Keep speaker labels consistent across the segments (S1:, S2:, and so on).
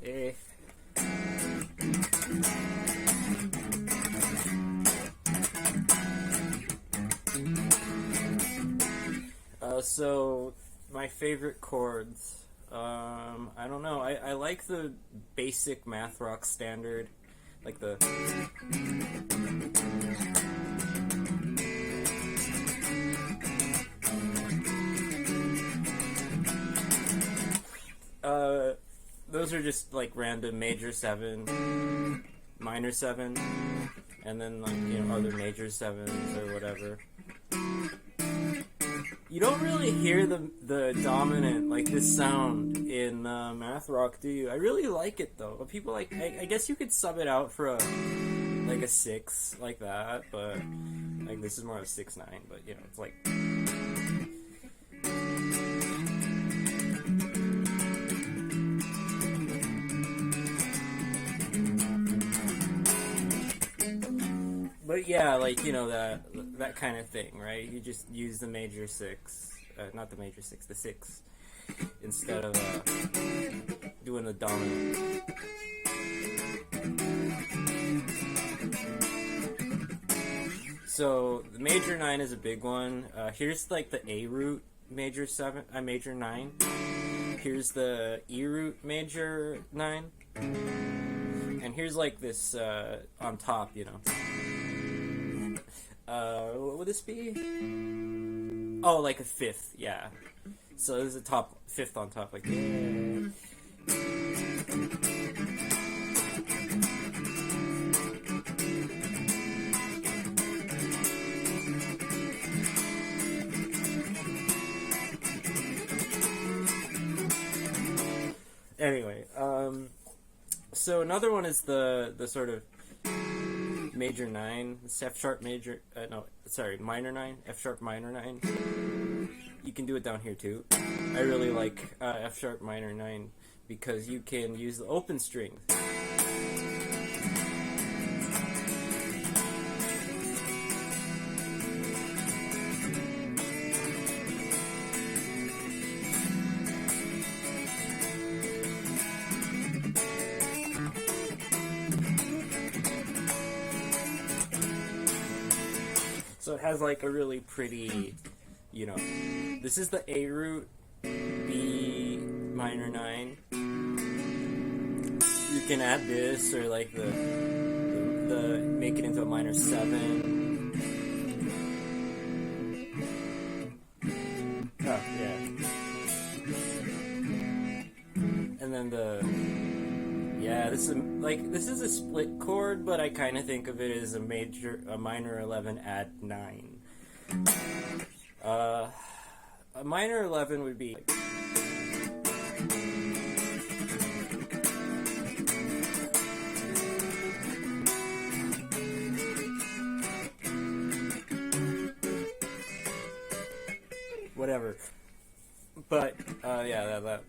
S1: Eh. So my favorite chords. I don't know. I like the basic math rock standard, like the. Those are just like random major 7, minor 7, and then like other major 7s or whatever. You don't really hear the dominant, like, this sound in math rock, do you? I really like it though. But people like, I guess you could sub it out for a 6 like that, but like this is more of a 6/9. But it's like. But yeah, like that kind of thing, right? You just use the major 6, not the major 6, the 6, instead of doing the dominant. So the major 9 is a big one. Here's like the A root major 7, major 9. Here's the E root major 9, and here's like this on top, what would this be? Oh, like a 5th, yeah. So there's a 5th on top, like. Anyway, so another one is the sort of major 9, F sharp major, minor 9, F sharp minor 9. You can do it down here too. I really like F sharp minor 9 because you can use the open strings. So it has like a really pretty, this is the A root, B minor 9. You can add this or like the make it into a minor 7. Oh, yeah. And then this is a split chord, but I kind of think of it as a minor 11 add 9. A minor 11 would be whatever. But that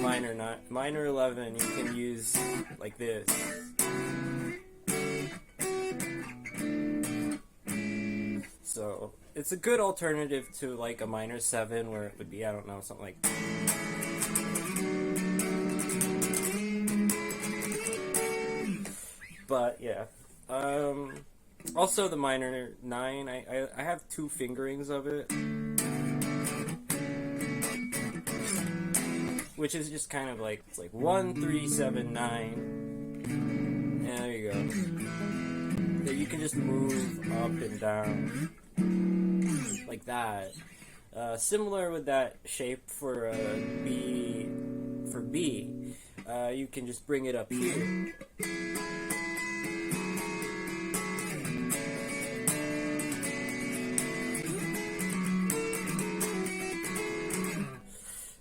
S1: minor 11 you can use like this. So it's a good alternative to like a minor 7 where it would be, I don't know, something like. But yeah. Also the minor 9, I have 2 fingerings of it, which is just kind of like, it's like 1, 3, 7, 9. Yeah, there you go. So you can just move up and down like that. Similar with that shape for B. For B, you can just bring it up here.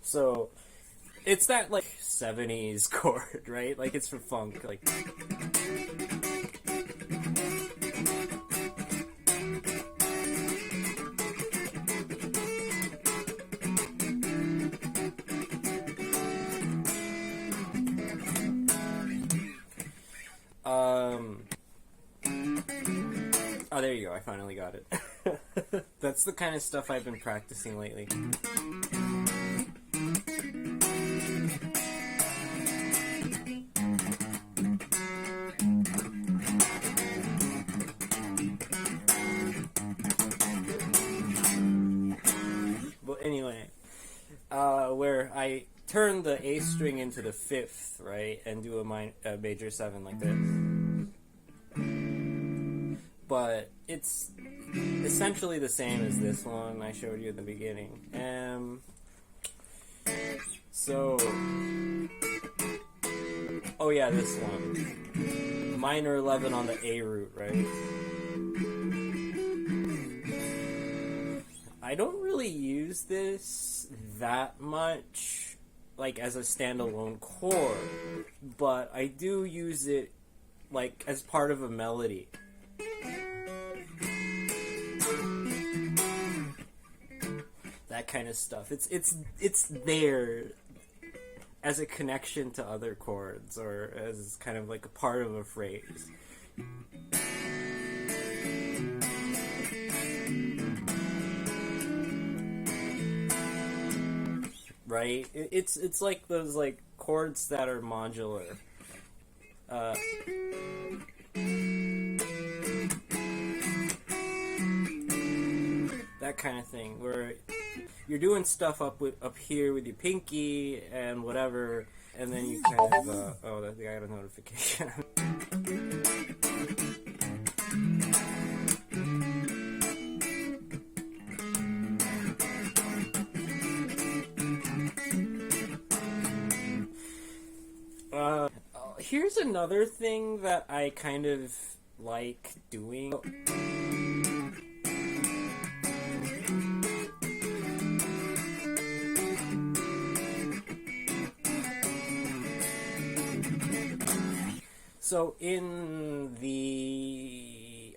S1: So it's that like 70s chord, right? Like it's for funk, like. Oh, there you go. I finally got it. That's the kind of stuff I've been practicing lately. turn the A string into the fifth, right, and do a major 7 like this. But it's essentially the same as this one I showed you at the beginning. So, oh yeah, this one. Minor 11 on the A root, right? I don't really use this that much, like, as a standalone chord, but I do use it, like, as part of a melody. That kind of stuff. It's there as a connection to other chords, or as kind of like a part of a phrase. Right? It's like those like chords that are modular. That kind of thing, where you're doing stuff up here with your pinky and whatever, and then you kind of oh, I got a notification. Here's another thing that I kind of like doing. So in the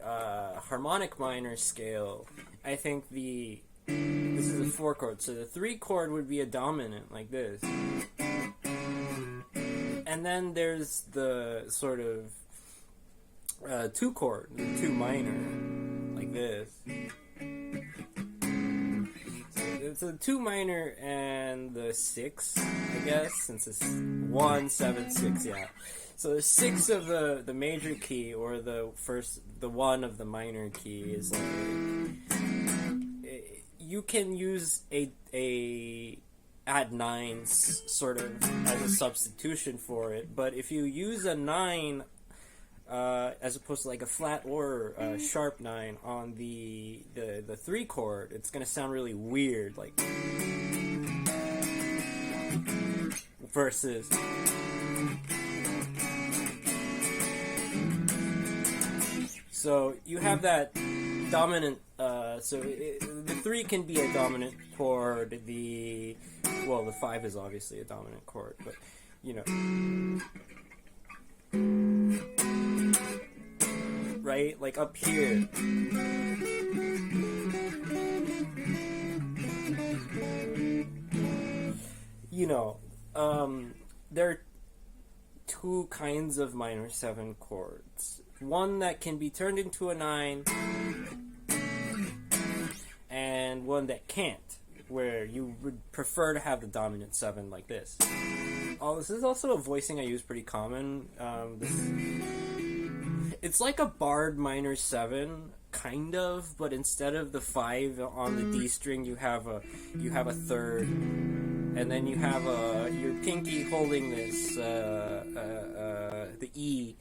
S1: harmonic minor scale, I think this is a 4 chord, so the 3 chord would be a dominant like this. And then there's the sort of 2 chord, the 2 minor, like this. So it's a 2 minor and the 6, I guess, since it's 1, 7, 6, yeah. So the 6 of the major key, or the 1 of the minor key, is like, you can use a add 9s sort of as a substitution for it, but if you use a 9 as opposed to like a flat or a sharp 9 on the 3 chord, it's gonna sound really weird, like, versus so you have that dominant, so the 3 can be a dominant chord, the 5 is obviously a dominant chord, but, you know, right, like up here, you know, there are 2 kinds of minor 7 chords. One that can be turned into a 9, and one that can't, where you would prefer to have the dominant 7 like this. Oh, this is also a voicing I use pretty common. It's like a barred minor 7, kind of, but instead of the 5 on the D string, you have a 3rd, and then you have your pinky holding this the E.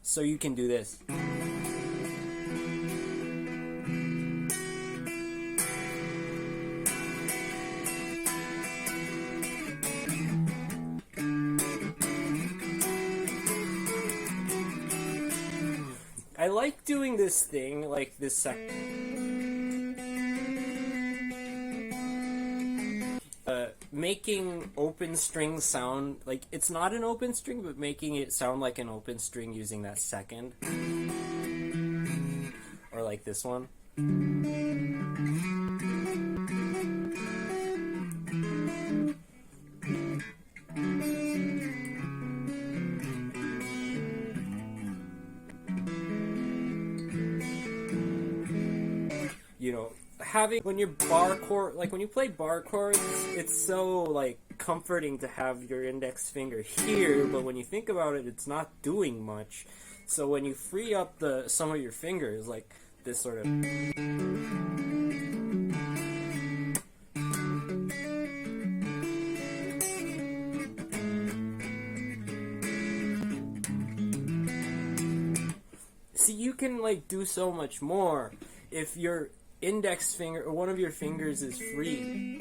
S1: So you can do this. I like doing this thing, like this making open strings sound like it's not an open string, but making it sound like an open string using that second, or like this one. You know, when you play bar chords, it's so like comforting to have your index finger here, but when you think about it, it's not doing much. So when you free up some of your fingers, like this sort of, See, you can like do so much more if your index finger or one of your fingers is free,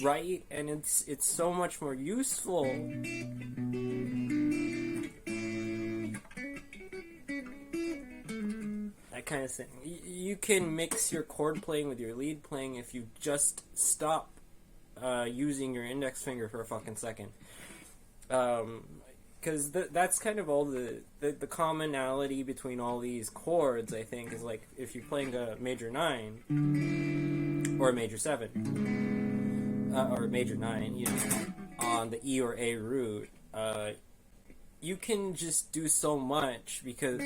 S1: right? And it's so much more useful. That kind of thing. You can mix your chord playing with your lead playing if you just stop using your index finger for a fucking second. Because that's kind of all the commonality between all these chords, I think, is like if you're playing a major 9 or a major 7 or a major 9, you know, on the E or A root, you can just do so much because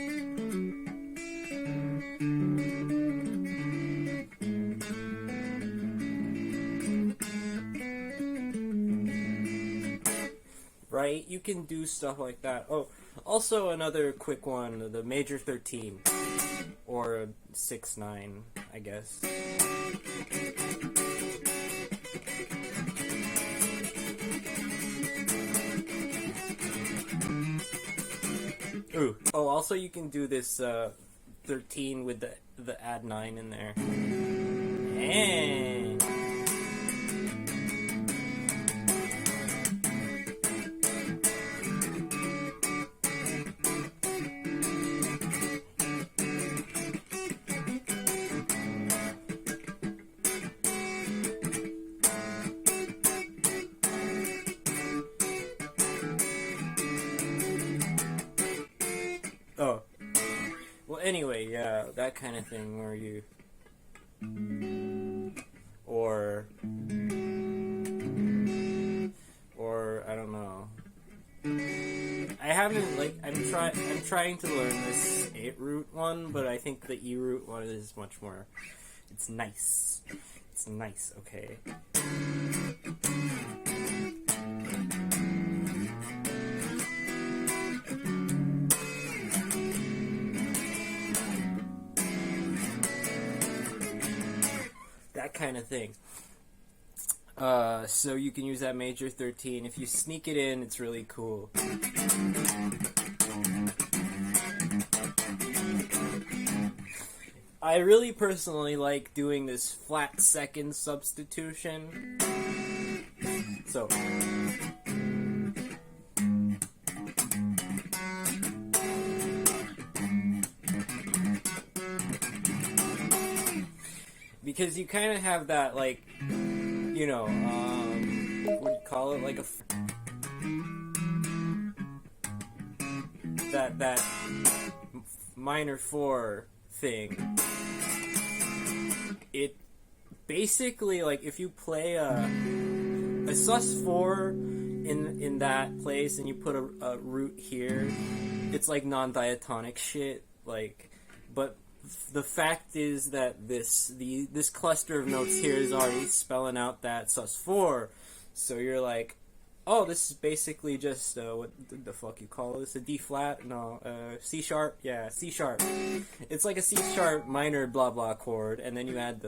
S1: right? You can do stuff like that. Oh, also another quick one, the major 13 or 6/9, I guess. Ooh. Oh, also you can do this 13 with the add 9 in there. And oh. Well, anyway, yeah, that kind of thing where you or I don't know. I haven't I'm trying to learn this 8 root one, but I think the E root one is much more. It's nice. It's nice. Okay. That kind of thing. So you can use that major 13. If you sneak it in, it's really cool. I really personally like doing this flat second substitution. So because you kind of have that, like, you know, what do you call it? Like that minor 4 thing. It basically, like, if you play a sus4 in that place and you put a root here, it's like non-diatonic shit, like, but the fact is that this cluster of notes here is already spelling out that sus4, so you're like, oh, this is basically just what the fuck you call this? A D flat? No, C sharp? Yeah, C sharp. It's like a C sharp minor blah blah chord, and then you add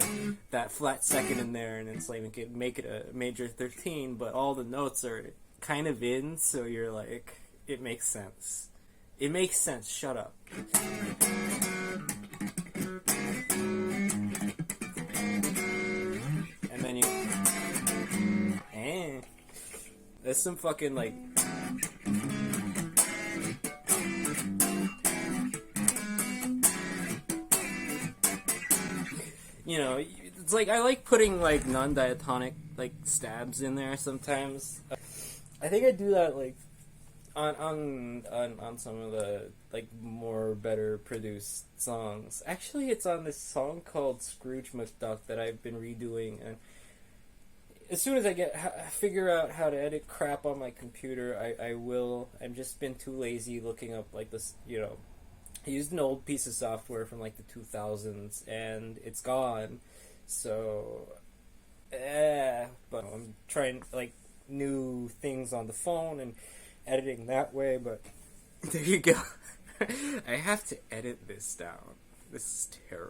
S1: that flat second in there, and it's like make it a major 13, but all the notes are kind of in, so you're like, it makes sense. It makes sense. Shut up. And then there's some fucking, like, you know, it's like, I like putting, like, non-diatonic, like, stabs in there sometimes. I think I do that, like, on some of the, like, more better produced songs. Actually, it's on this song called Scrooge McDuck that I've been redoing, and as soon as I figure out how to edit crap on my computer, I will. I've just been too lazy looking up, like, this, you know, I used an old piece of software from, like, the 2000s, and it's gone, so, but I'm trying, like, new things on the phone and editing that way, but there you go. I have to edit this down. This is terrible.